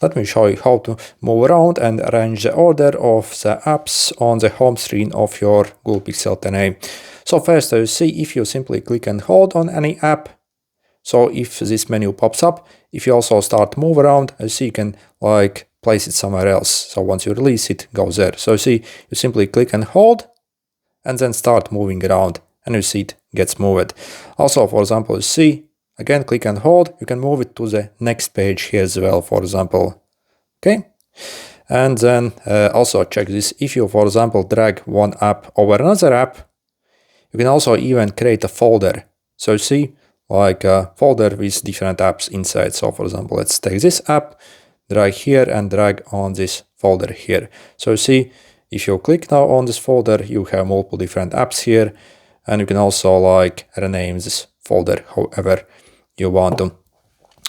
let me show you how to move around and arrange the order of the apps on the home screen of your Google Pixel 10a. So first, you see, if you simply click and hold on any app, so if this menu pops up, if you also start to move around, you see you can like place it somewhere else. So once you release it, goes there. So you see, you simply click and hold and then start moving around, and you see it gets moved. Also, for example, you see, again, click and hold, you can move it to the next page here as well, for example. Okay. And then also check this. If you, for example, drag one app over another app, you can also even create a folder. So you see, like a folder with different apps inside. So for example, let's take this app, drag here and drag on this folder here. So you see, if you click now on this folder, you have multiple different apps here, and you can also like rename this folder however you want to.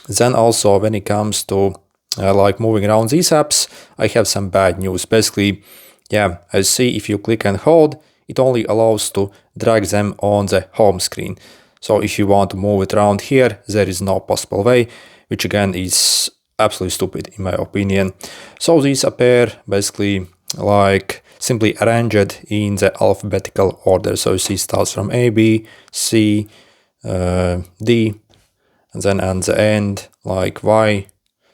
Then also when it comes to like moving around these apps, I have some bad news. Basically, yeah, as you see, if you click and hold, it only allows to drag them on the home screen. So if you want to move it around here, there is no possible way, which again is absolutely stupid in my opinion. So these appear basically like simply arranged in the alphabetical order. So you see, starts from A, B, C, D, and then at the end like Y.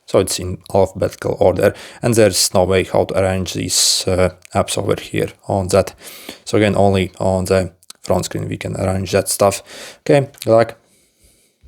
So it's in alphabetical order, and there's no way how to arrange these apps over here on that. So again, only on the front screen we can arrange that stuff. Okay, good luck.